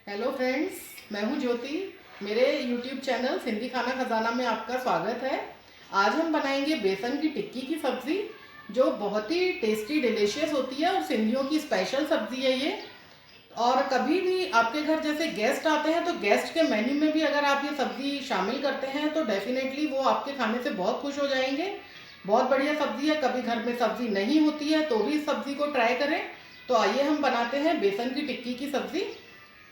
Hello friends, मैं हूं ज्योति। मेरे यूट्यूब चैनल सिंधी खाना खजाना में आपका स्वागत है। आज हम बनाएंगे बेसन की टिक्की की सब्ज़ी, जो बहुत ही टेस्टी डिलीशियस होती है और सिंधियों की स्पेशल सब्ज़ी है ये। और कभी भी आपके घर जैसे गेस्ट आते हैं तो गेस्ट के मेन्यू में भी अगर आप ये सब्ज़ी शामिल करते हैं तो डेफिनेटली वो आपके खाने से बहुत खुश हो जाएंगे। बहुत बढ़िया सब्ज़ी है। कभी घर में सब्ज़ी नहीं होती है तो भी इस सब्ज़ी को ट्राई करें। तो आइए हम बनाते हैं बेसन की टिक्की की सब्ज़ी।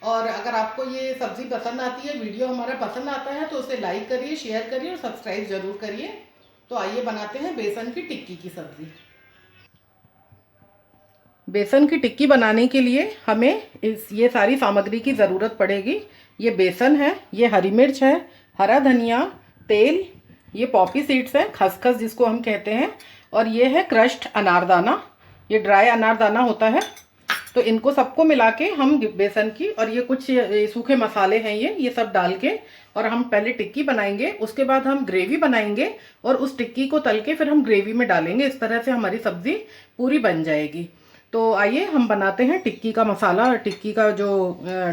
और अगर आपको ये सब्ज़ी पसंद आती है, वीडियो हमारा पसंद आता है, तो उसे लाइक करिए, शेयर करिए और सब्सक्राइब ज़रूर करिए। तो आइए बनाते हैं बेसन की टिक्की की सब्ज़ी। बेसन की टिक्की बनाने के लिए हमें ये सारी सामग्री की ज़रूरत पड़ेगी। ये बेसन है, ये हरी मिर्च है, हरा धनिया, तेल, ये पॉपी सीड्स हैं, खसखस जिसको हम कहते हैं, और ये है क्रश्ड अनारदाना। ये ड्राई अनारदाना होता है। तो इनको सबको मिला के हम बेसन की, और ये कुछ सूखे मसाले हैं, ये सब डाल के और हम पहले टिक्की बनाएंगे। उसके बाद हम ग्रेवी बनाएंगे और उस टिक्की को तल के फिर हम ग्रेवी में डालेंगे। इस तरह से हमारी सब्ज़ी पूरी बन जाएगी। तो आइए हम बनाते हैं टिक्की का मसाला। और टिक्की का जो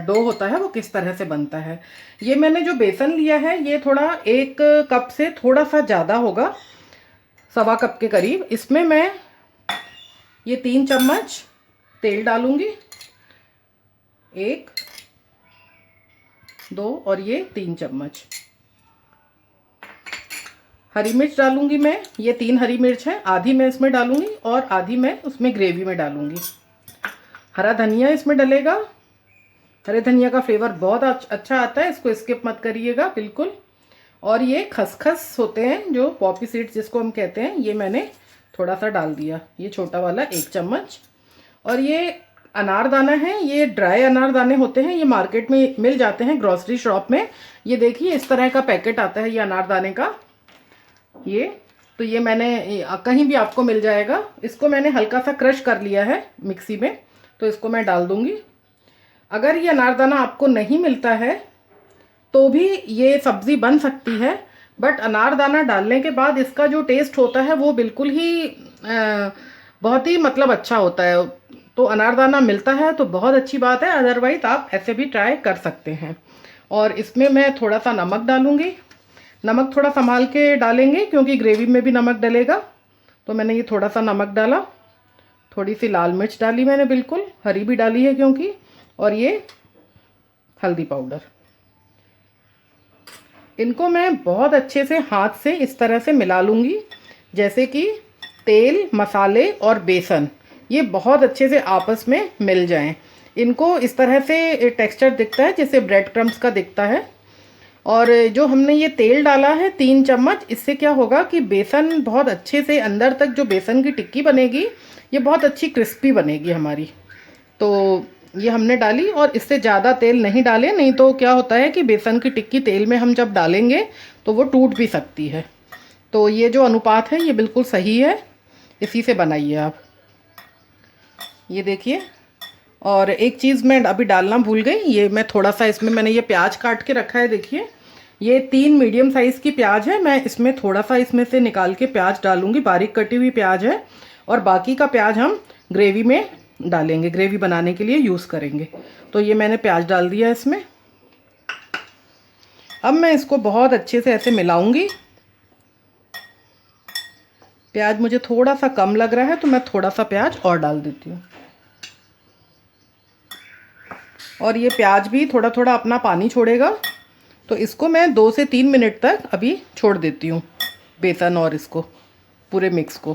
डो होता है वो किस तरह से बनता है। ये मैंने जो बेसन लिया है ये थोड़ा 1 कप से थोड़ा सा ज़्यादा होगा, 1.25 कप के करीब। इसमें मैं ये 3 चम्मच तेल डालूंगी, 1, 2 और ये 3 चम्मच। हरी मिर्च डालूंगी मैं, ये 3 हरी मिर्च है, आधी मैं इसमें डालूंगी और आधी मैं उसमें ग्रेवी में डालूंगी। हरा धनिया इसमें डलेगा। हरे धनिया का फ्लेवर बहुत अच्छा आता है, इसको स्किप मत करिएगा बिल्कुल। और ये खसखस होते हैं, जो पॉपी सीड्स जिसको हम कहते हैं, ये मैंने थोड़ा सा डाल दिया, ये छोटा वाला 1 चम्मच। और ये अनारदाना है, ये ड्राई अनारदाने होते हैं, ये मार्केट में मिल जाते हैं ग्रॉसरी शॉप में। ये देखिए इस तरह का पैकेट आता है ये अनारदाने का। ये तो ये मैंने कहीं भी आपको मिल जाएगा। इसको मैंने हल्का सा क्रश कर लिया है मिक्सी में, तो इसको मैं डाल दूंगी। अगर ये अनारदाना आपको नहीं मिलता है तो भी ये सब्ज़ी बन सकती है, बट अनारदाना डालने के बाद इसका जो टेस्ट होता है वो बिल्कुल ही बहुत ही मतलब अच्छा होता है। तो अनारदाना मिलता है तो बहुत अच्छी बात है, अदरवाइज आप ऐसे भी ट्राई कर सकते हैं। और इसमें मैं थोड़ा सा नमक डालूंगी। नमक थोड़ा संभाल के डालेंगे क्योंकि ग्रेवी में भी नमक डलेगा। तो मैंने ये थोड़ा सा नमक डाला। थोड़ी सी लाल मिर्च डाली मैंने, बिल्कुल हरी भी डाली है क्योंकि। और ये हल्दी पाउडर। इनको मैं बहुत अच्छे से हाथ से इस तरह से मिला लूँगी, जैसे कि तेल, मसाले और बेसन ये बहुत अच्छे से आपस में मिल जाएं। इनको इस तरह से टेक्सचर दिखता है जैसे ब्रेड क्रम्स का दिखता है। और जो हमने ये तेल डाला है 3 चम्मच, इससे क्या होगा कि बेसन बहुत अच्छे से अंदर तक, जो बेसन की टिक्की बनेगी ये बहुत अच्छी क्रिस्पी बनेगी हमारी। तो ये हमने डाली, और इससे ज़्यादा तेल नहीं डालें, नहीं तो क्या होता है कि बेसन की टिक्की तेल में हम जब डालेंगे तो वो टूट भी सकती है। तो ये जो अनुपात है ये बिल्कुल सही है, इसी से बनाइए आप। ये देखिए। और एक चीज़ मैं अभी डालना भूल गई, ये मैं थोड़ा सा इसमें मैंने ये प्याज काट के रखा है। देखिए ये 3 मीडियम साइज़ की प्याज है, मैं इसमें थोड़ा सा इसमें से निकाल के प्याज डालूंगी। बारीक कटी हुई प्याज है, और बाकी का प्याज हम ग्रेवी में डालेंगे, ग्रेवी बनाने के लिए यूज़ करेंगे। तो ये मैंने प्याज डाल दिया इसमें। अब मैं इसको बहुत अच्छे से ऐसे मिलाऊंगी। प्याज मुझे थोड़ा सा कम लग रहा है तो मैं थोड़ा सा प्याज और डाल देती हूँ। और ये प्याज भी थोड़ा थोड़ा अपना पानी छोड़ेगा, तो इसको मैं 2 से 3 मिनट तक अभी छोड़ देती हूँ, बेसन और इसको पूरे मिक्स को।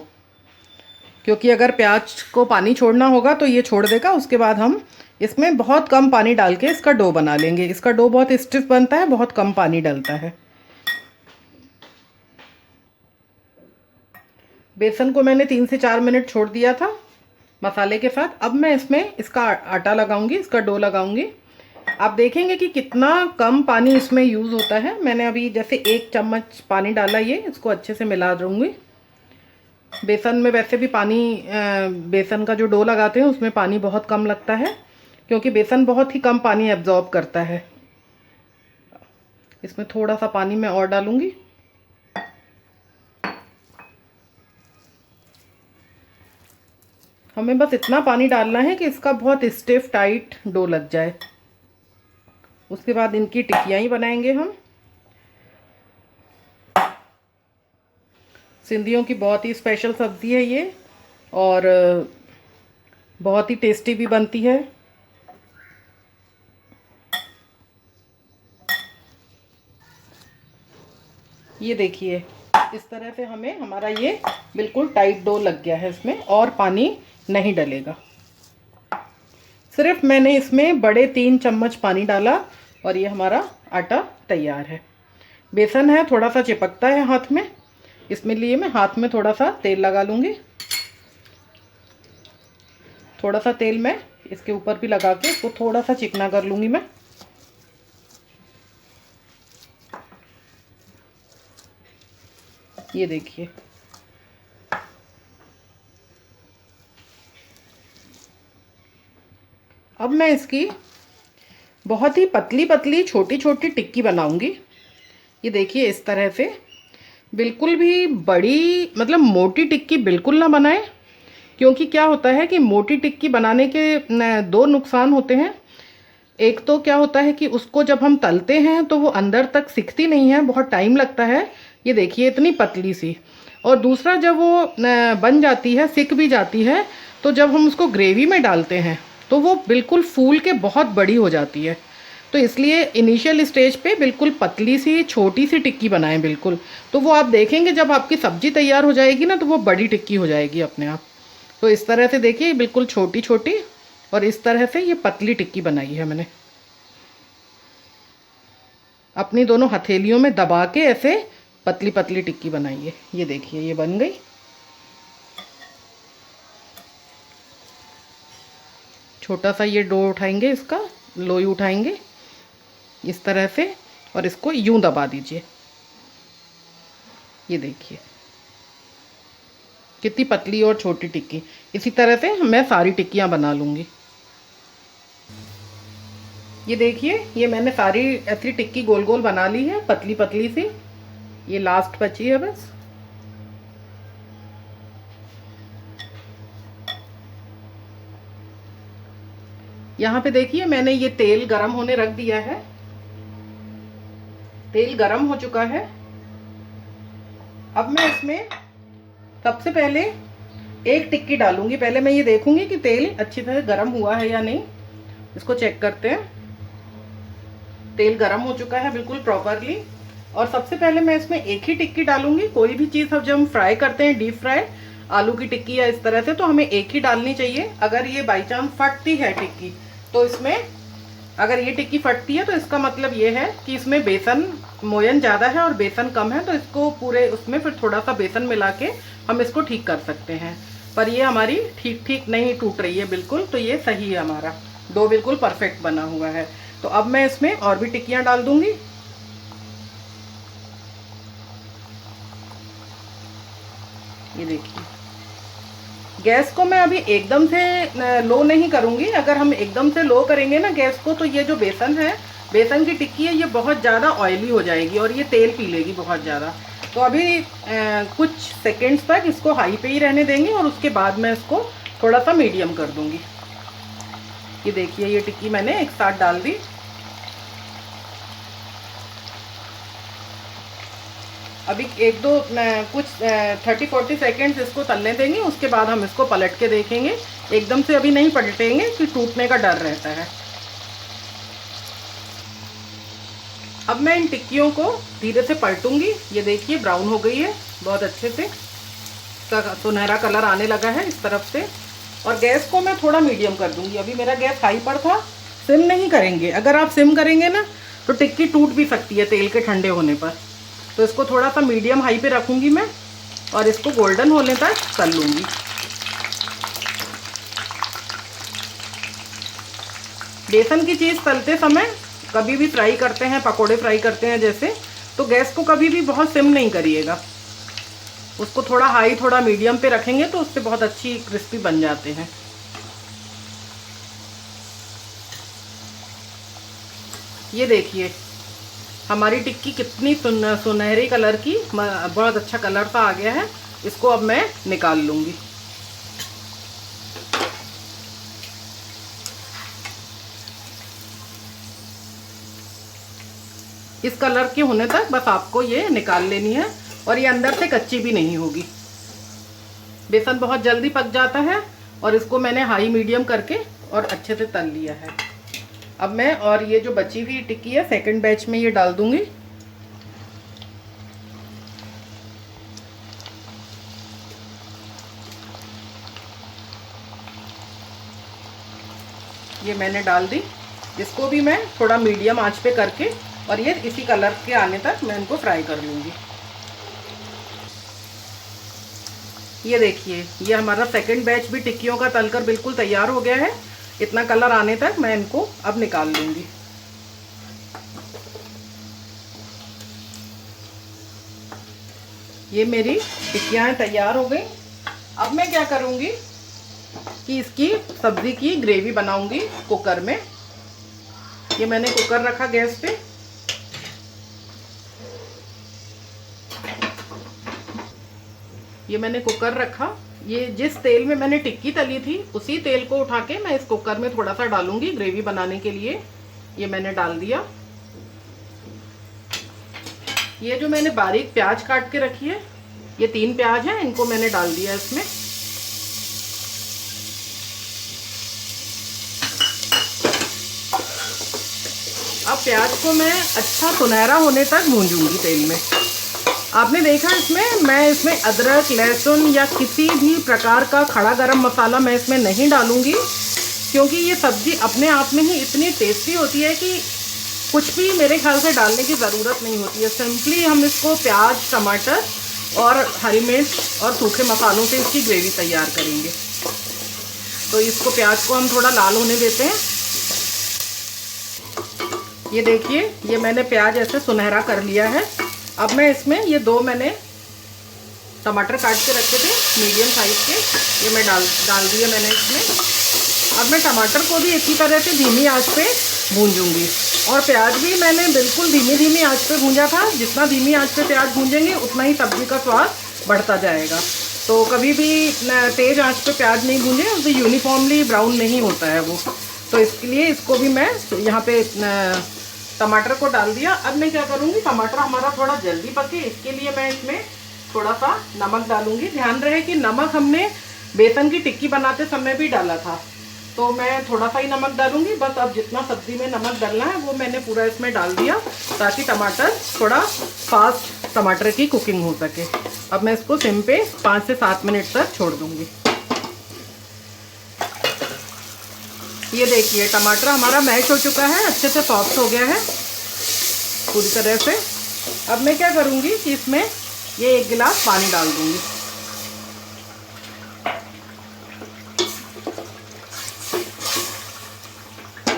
क्योंकि अगर प्याज को पानी छोड़ना होगा तो ये छोड़ देगा। उसके बाद हम इसमें बहुत कम पानी डाल के इसका डो बना लेंगे। इसका डो बहुत स्टिफ बनता है, बहुत कम पानी डलता है। बेसन को मैंने 3 से 4 मिनट छोड़ दिया था मसाले के साथ। अब मैं इसमें इसका आटा लगाऊंगी, इसका डो लगाऊंगी। आप देखेंगे कि कितना कम पानी इसमें यूज़ होता है। मैंने अभी जैसे 1 चम्मच पानी डाला, ये इसको अच्छे से मिला दूंगी। बेसन में वैसे भी पानी, बेसन का जो डो लगाते हैं उसमें पानी बहुत कम लगता है, क्योंकि बेसन बहुत ही कम पानी एब्जॉर्ब करता है। इसमें थोड़ा सा पानी मैं और डालूंगी। हमें बस इतना पानी डालना है कि इसका बहुत स्टिफ टाइट डो लग जाए। उसके बाद इनकी टिक्कियाँ ही बनाएंगे हम। सिंधियों की बहुत ही स्पेशल सब्ज़ी है ये, और बहुत ही टेस्टी भी बनती है। ये देखिए, इस तरह से हमें हमारा ये बिल्कुल टाइट डो लग गया है, इसमें और पानी नहीं डलेगा। सिर्फ मैंने इसमें बड़े 3 चम्मच पानी डाला और ये हमारा आटा तैयार है। बेसन है, थोड़ा सा चिपकता है हाथ में, इसमें लिए मैं हाथ में थोड़ा सा तेल लगा लूँगी। थोड़ा सा तेल मैं इसके ऊपर भी लगा के इसको थोड़ा सा चिकना कर लूँगी मैं। ये देखिए, अब मैं इसकी बहुत ही पतली पतली छोटी छोटी टिक्की बनाऊंगी। ये देखिए, इस तरह से बिल्कुल भी बड़ी मतलब मोटी टिक्की बिल्कुल ना बनाएं, क्योंकि क्या होता है कि मोटी टिक्की बनाने के 2 नुकसान होते हैं। एक तो क्या होता है कि उसको जब हम तलते हैं तो वो अंदर तक सिकती नहीं है, बहुत टाइम लगता है। ये देखिए इतनी पतली सी। और दूसरा, जब वो बन जाती है, सिक भी जाती है, तो जब हम उसको ग्रेवी में डालते हैं तो वो बिल्कुल फूल के बहुत बड़ी हो जाती है। तो इसलिए इनिशियल स्टेज पे बिल्कुल पतली सी छोटी सी टिक्की बनाएं बिल्कुल। तो वो आप देखेंगे जब आपकी सब्जी तैयार हो जाएगी ना, तो वो बड़ी टिक्की हो जाएगी अपने आप। तो इस तरह से देखिए, बिल्कुल छोटी छोटी, और इस तरह से ये पतली टिक्की बनाई है मैंने। अपनी दोनों हथेलियों में दबा के ऐसे पतली पतली टिक्की बनाई है। ये देखिए, ये बन गई। छोटा सा ये डो उठाएंगे, इसका लोई उठाएंगे इस तरह से, और इसको यूं दबा दीजिए। ये देखिए कितनी पतली और छोटी टिक्की। इसी तरह से मैं सारी टिक्कियां बना लूँगी। ये देखिए, ये मैंने सारी ऐसी टिक्की गोल गोल बना ली है, पतली पतली सी। ये लास्ट बची है बस। यहाँ पे देखिए, मैंने ये तेल गरम होने रख दिया है। तेल गरम हो चुका है। अब मैं इसमें सबसे पहले एक टिक्की डालूंगी। पहले मैं ये देखूंगी कि तेल अच्छी तरह गरम हुआ है या नहीं, इसको चेक करते हैं। तेल गरम हो चुका है बिल्कुल प्रॉपरली। और सबसे पहले मैं इसमें एक ही टिक्की डालूंगी। कोई भी चीज़ जब हम फ्राई करते हैं, डीप फ्राई आलू की टिक्की या इस तरह से, तो हमें एक ही डालनी चाहिए। अगर ये बाई चांस फटती है टिक्की, तो इसमें अगर ये टिक्की फटती है तो इसका मतलब ये है कि इसमें बेसन मोयन ज़्यादा है और बेसन कम है। तो इसको पूरे उसमें फिर थोड़ा सा बेसन मिला के हम इसको ठीक कर सकते हैं। पर ये हमारी ठीक ठीक नहीं टूट रही है बिल्कुल, तो ये सही है, हमारा डो बिल्कुल परफेक्ट बना हुआ है। तो अब मैं इसमें और भी टिक्कियाँ डाल दूंगी। ये देखिए, गैस को मैं अभी एकदम से लो नहीं करूँगी। अगर हम एकदम से लो करेंगे ना गैस को, तो ये जो बेसन है, बेसन की टिक्की है, ये बहुत ज़्यादा ऑयली हो जाएगी और ये तेल पी लेगी बहुत ज़्यादा। तो अभी कुछ सेकंड्स तक इसको हाई पे ही रहने देंगे और उसके बाद मैं इसको थोड़ा सा मीडियम कर दूँगी। ये देखिए, ये टिक्की मैंने एक साथ डाल दी। अभी एक दो कुछ 30-40 सेकेंड्स इसको तलने देंगे। उसके बाद हम इसको पलट के देखेंगे। एकदम से अभी नहीं पलटेंगे कि टूटने का डर रहता है। अब मैं इन टिक्कियों को धीरे से पलटूंगी। ये देखिए, ब्राउन हो गई है बहुत अच्छे से, इसका सुनहरा कलर आने लगा है इस तरफ से। और गैस को मैं थोड़ा मीडियम कर दूंगी। अभी मेरा गैस हाई पर था, सिम नहीं करेंगे। अगर आप सिम करेंगे ना, तो टिक्की टूट भी सकती है तेल के ठंडे होने पर। तो इसको थोड़ा सा मीडियम हाई पे रखूंगी मैं, और इसको गोल्डन होने तक तल लूँगी। बेसन की चीज़ तलते समय कभी भी फ्राई करते हैं, पकोड़े फ्राई करते हैं जैसे, तो गैस को कभी भी बहुत सिम नहीं करिएगा। उसको थोड़ा हाई थोड़ा मीडियम पे रखेंगे तो उससे बहुत अच्छी क्रिस्पी बन जाते हैं। ये देखिए, हमारी टिक्की कितनी सुनहरी कलर की, बहुत अच्छा कलर सा आ गया है। इसको अब मैं निकाल लूँगी। इस कलर की होने तक बस आपको ये निकाल लेनी है, और ये अंदर से कच्ची भी नहीं होगी। बेसन बहुत जल्दी पक जाता है, और इसको मैंने हाई मीडियम करके और अच्छे से तल लिया है। अब मैं और ये जो बची हुई टिक्की है सेकंड बैच में ये डाल दूंगी। ये मैंने डाल दी। इसको भी मैं थोड़ा मीडियम आंच पे करके और ये इसी कलर के आने तक मैं इनको फ्राई कर लूँगी। ये देखिए, ये हमारा सेकंड बैच भी टिक्कियों का तलकर बिल्कुल तैयार हो गया है। इतना कलर आने तक मैं इनको अब निकाल लूँगी। ये मेरी टिक्कियाँ तैयार हो गई। अब मैं क्या करूँगी कि इसकी सब्ज़ी की ग्रेवी बनाऊँगी कुकर में। ये मैंने कुकर रखा गैस पे। ये मैंने कुकर रखा। ये जिस तेल में मैंने टिक्की तली थी उसी तेल को उठा के मैं इस कुकर में थोड़ा सा डालूंगी ग्रेवी बनाने के लिए। ये मैंने डाल दिया। ये जो मैंने बारीक प्याज काट के रखी है, ये 3 प्याज हैं, इनको मैंने डाल दिया इसमें। अब प्याज को मैं अच्छा सुनहरा होने तक भूंजूंगी तेल में। आपने देखा मैं इसमें अदरक, लहसुन या किसी भी प्रकार का खड़ा गरम मसाला मैं इसमें नहीं डालूंगी, क्योंकि ये सब्ज़ी अपने आप में ही इतनी टेस्टी होती है कि कुछ भी मेरे ख्याल से डालने की ज़रूरत नहीं होती है। सिंपली हम इसको प्याज, टमाटर और हरी मिर्च और सूखे मसालों से इसकी ग्रेवी तैयार करेंगे। तो इसको प्याज को हम थोड़ा लाल होने देते हैं। ये देखिए, ये मैंने प्याज ऐसे सुनहरा कर लिया है। अब मैं इसमें ये 2 मैंने टमाटर काट के रखे थे मीडियम साइज़ के, ये मैं डाल दिए मैंने इसमें। अब मैं टमाटर को भी इसी तरह से धीमी आंच पे भूंजूंगी, और प्याज भी मैंने बिल्कुल धीमी आंच पे भूंजा था। जितना धीमी आंच पे प्याज भूंजेंगे उतना ही सब्ज़ी का स्वाद बढ़ता जाएगा। तो कभी भी तेज़ आंच पे प्याज नहीं भूंजे, उससे यूनिफॉर्मली ब्राउन नहीं होता है वो। तो इसके लिए इसको भी मैं यहाँ पे टमाटर को डाल दिया। अब मैं क्या करूँगी, टमाटर हमारा थोड़ा जल्दी पके, इसके लिए मैं इसमें थोड़ा सा नमक डालूँगी। ध्यान रहे कि नमक हमने बेसन की टिक्की बनाते समय भी डाला था, तो मैं थोड़ा सा ही नमक डालूँगी बस। अब जितना सब्ज़ी में नमक डालना है वो मैंने पूरा इसमें डाल दिया, ताकि टमाटर थोड़ा फास्ट टमाटर की कुकिंग हो सके। अब मैं इसको सिम पे 5 से 7 मिनट तक छोड़ दूँगी। ये देखिए, टमाटर हमारा मैश हो चुका है, अच्छे से सॉफ्ट हो गया है पूरी तरह से। अब मैं क्या करूँगी कि इसमें ये 1 गिलास पानी डाल दूँगी।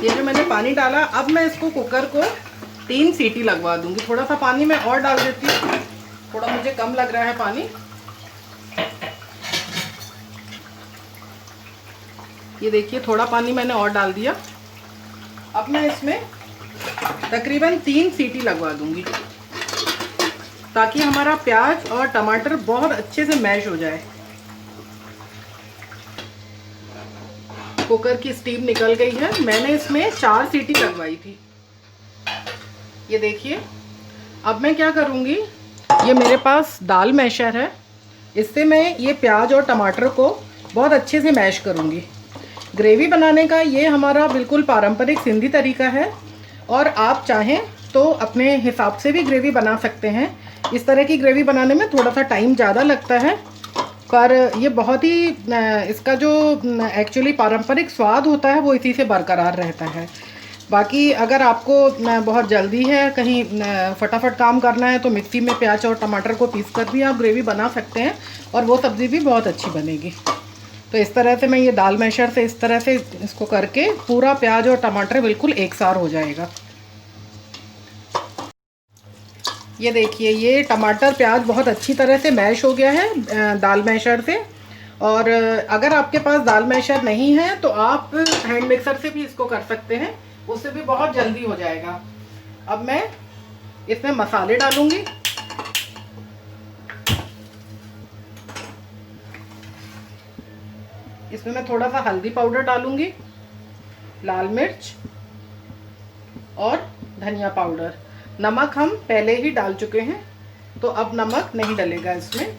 ये जो मैंने पानी डाला, अब मैं इसको कुकर को 3 सीटी लगवा दूँगी। थोड़ा सा पानी मैं और डाल देती हूँ, थोड़ा मुझे कम लग रहा है पानी। ये देखिए, थोड़ा पानी मैंने और डाल दिया। अब मैं इसमें तकरीबन 3 सीटी लगवा दूंगी, ताकि हमारा प्याज और टमाटर बहुत अच्छे से मैश हो जाए। कुकर की स्टीम निकल गई है। मैंने इसमें 4 सीटी लगवाई थी। ये देखिए, अब मैं क्या करूँगी, ये मेरे पास दाल मैशर है, इससे मैं ये प्याज और टमाटर को बहुत अच्छे से मैश करूँगी। ग्रेवी बनाने का ये हमारा बिल्कुल पारंपरिक सिंधी तरीका है, और आप चाहें तो अपने हिसाब से भी ग्रेवी बना सकते हैं। इस तरह की ग्रेवी बनाने में थोड़ा सा टाइम ज़्यादा लगता है, पर ये बहुत ही इसका जो एक्चुअली पारंपरिक स्वाद होता है वो इसी से बरकरार रहता है। बाकी अगर आपको बहुत जल्दी है, कहीं फटाफट काम करना है, तो मिक्सी में प्याज और टमाटर को पीस कर भी आप ग्रेवी बना सकते हैं, और वो सब्ज़ी भी बहुत अच्छी बनेगी। तो इस तरह से मैं ये दाल मैशर से इस तरह से इसको करके पूरा प्याज और टमाटर बिल्कुल एक सार हो जाएगा। ये देखिए, ये टमाटर प्याज बहुत अच्छी तरह से मैश हो गया है दाल मैशर से। और अगर आपके पास दाल मैशर नहीं है तो आप हैंड मिक्सर से भी इसको कर सकते हैं, उससे भी बहुत जल्दी हो जाएगा। अब मैं इसमें मसाले डालूंगी। इसमें मैं थोड़ा सा हल्दी पाउडर डालूंगी, लाल मिर्च और धनिया पाउडर। नमक हम पहले ही डाल चुके हैं, तो अब नमक नहीं डलेगा इसमें।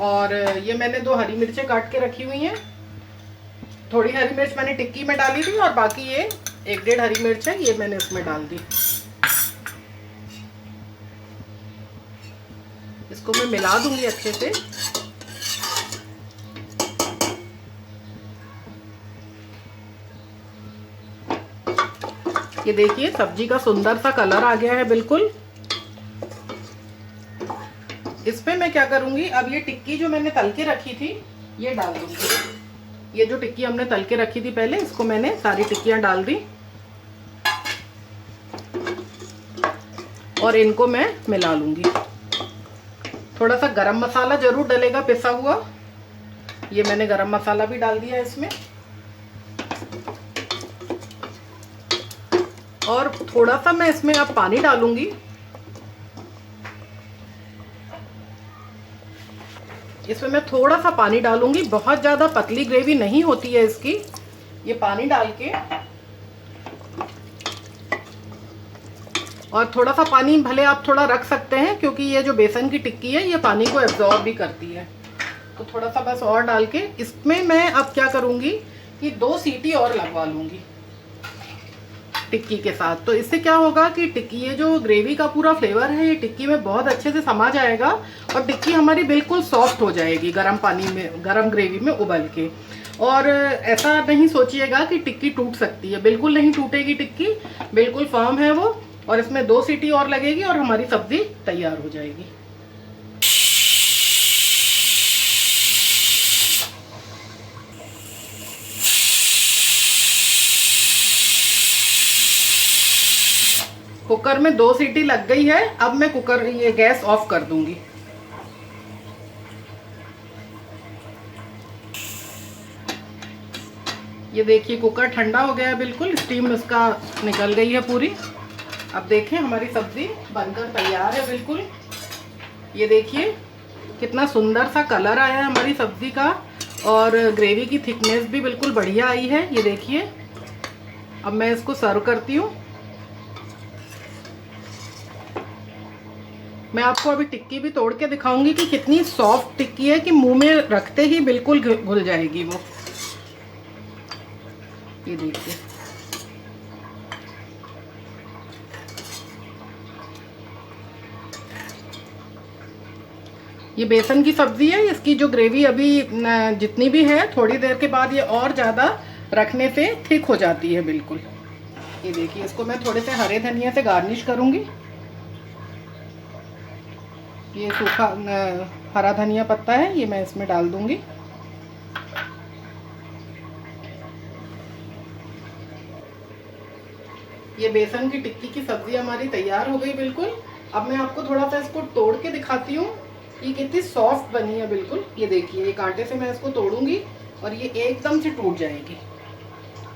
और ये मैंने 2 हरी मिर्चें काट के रखी हुई हैं। थोड़ी हरी मिर्च मैंने टिक्की में डाली थी और बाकी ये 1-1.5 हरी मिर्च है, ये मैंने इसमें डाल दी। इसको मैं मिला दूंगी अच्छे से। ये देखिए सब्जी का सुंदर सा कलर आ गया है बिल्कुल। इसमें मैं क्या करूंगी, अब ये टिक्की जो मैंने तल के रखी थी ये डाल दूंगी। ये जो टिक्की हमने तल के रखी थी पहले, इसको मैंने सारी टिक्कियां डाल दी और इनको मैं मिला लूंगी। थोड़ा सा गरम मसाला जरूर डलेगा पिसा हुआ, ये मैंने गरम मसाला भी डाल दिया इसमें। और थोड़ा सा मैं इसमें अब पानी डालूंगी। इसमें मैं थोड़ा सा पानी डालूंगी, बहुत ज़्यादा पतली ग्रेवी नहीं होती है इसकी। ये पानी डाल के, और थोड़ा सा पानी भले आप थोड़ा रख सकते हैं क्योंकि ये जो बेसन की टिक्की है ये पानी को एब्जॉर्ब भी करती है। तो थोड़ा सा बस और डाल के इसमें मैं अब क्या करूँगी कि 2 सीटी और लगवा लूँगी टिक्की के साथ। तो इससे क्या होगा कि टिक्की, ये जो ग्रेवी का पूरा फ्लेवर है ये टिक्की में बहुत अच्छे से समा जाएगा और टिक्की हमारी बिल्कुल सॉफ्ट हो जाएगी गर्म पानी में, गर्म ग्रेवी में उबल के। और ऐसा नहीं सोचिएगा कि टिक्की टूट सकती है, बिल्कुल नहीं टूटेगी टिक्की, बिल्कुल फर्म है वो। और इसमें 2 सीटी और लगेगी और हमारी सब्जी तैयार हो जाएगी। कुकर में 2 सीटी लग गई है। अब मैं ये गैस ऑफ कर दूंगी। ये देखिए कुकर ठंडा हो गया है बिल्कुल, स्टीम इसका निकल गई है पूरी। अब देखें हमारी सब्जी बनकर तैयार है बिल्कुल। ये देखिए कितना सुंदर सा कलर आया है हमारी सब्जी का और ग्रेवी की थिकनेस भी बिल्कुल बढ़िया आई है। ये देखिए अब मैं इसको सर्व करती हूँ। मैं आपको अभी टिक्की भी तोड़ के दिखाऊंगी कि कितनी सॉफ्ट टिक्की है कि मुंह में रखते ही बिल्कुल घुल जाएगी वो। ये देखिए ये बेसन की सब्जी है, इसकी जो ग्रेवी अभी जितनी भी है थोड़ी देर के बाद ये और ज़्यादा रखने से थिक हो जाती है बिल्कुल। ये देखिए इसको मैं थोड़े से हरे धनिया से गार्निश करूँगी। ये सूखा हरा धनिया पत्ता है, ये मैं इसमें डाल दूंगी। ये बेसन की टिक्की की सब्जी हमारी तैयार हो गई बिल्कुल। अब मैं आपको थोड़ा सा इसको तोड़ के दिखाती हूँ ये कितनी सॉफ्ट बनी है बिल्कुल। ये देखिए ये कांटे से मैं इसको तोड़ूंगी और ये एकदम से टूट जाएगी,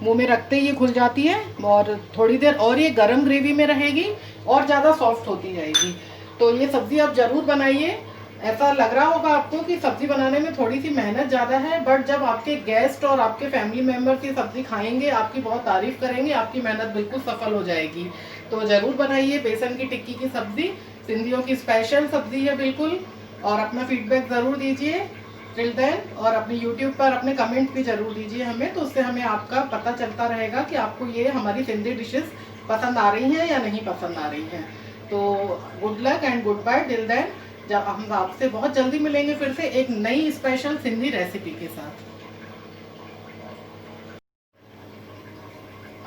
मुंह में रखते ही ये खुल जाती है और थोड़ी देर और ये गरम ग्रेवी में रहेगी और ज़्यादा सॉफ्ट होती जाएगी। तो ये सब्ज़ी आप ज़रूर बनाइए। ऐसा लग रहा होगा आपको कि सब्ज़ी बनाने में थोड़ी सी मेहनत ज़्यादा है, बट जब आपके गेस्ट और आपके फैमिली मेम्बर्स ये सब्ज़ी खाएंगे आपकी बहुत तारीफ़ करेंगे, आपकी मेहनत बिल्कुल सफल हो जाएगी। तो ज़रूर बनाइए बेसन की टिक्की की सब्ज़ी, सिंधियों की स्पेशल सब्ज़ी है बिल्कुल। और अपना फीडबैक ज़रूर दीजिए टिल देन, और अपने यूट्यूब पर अपने कमेंट भी ज़रूर दीजिए हमें, तो उससे हमें आपका पता चलता रहेगा कि आपको ये हमारी सिंधी डिशेस पसंद आ रही हैं या नहीं पसंद आ रही हैं। तो good luck and good bye till then. जब हम आपसे बहुत जल्दी मिलेंगे फिर से एक नई स्पेशल सिंधी रेसिपी के साथ।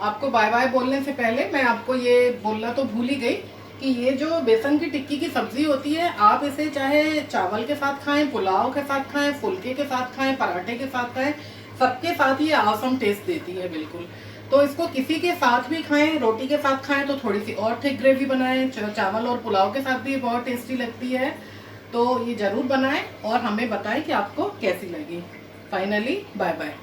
आपको बाय बाय बोलने से पहले मैं आपको ये बोलना तो भूल ही गई कि ये जो बेसन की टिक्की की सब्जी होती है, आप इसे चाहे चावल के साथ खाएं, पुलाव के साथ खाएं, फुल्के के साथ खाएं, पराठे के साथ खाएं, सबके साथ ये ऑसम टेस्ट देती है बिल्कुल। तो इसको किसी के साथ भी खाएं, रोटी के साथ खाएं तो थोड़ी सी और थिक ग्रेवी बनाएं, चावल और पुलाव के साथ भी बहुत टेस्टी लगती है। तो ये ज़रूर बनाएं और हमें बताएं कि आपको कैसी लगी। Finally bye bye.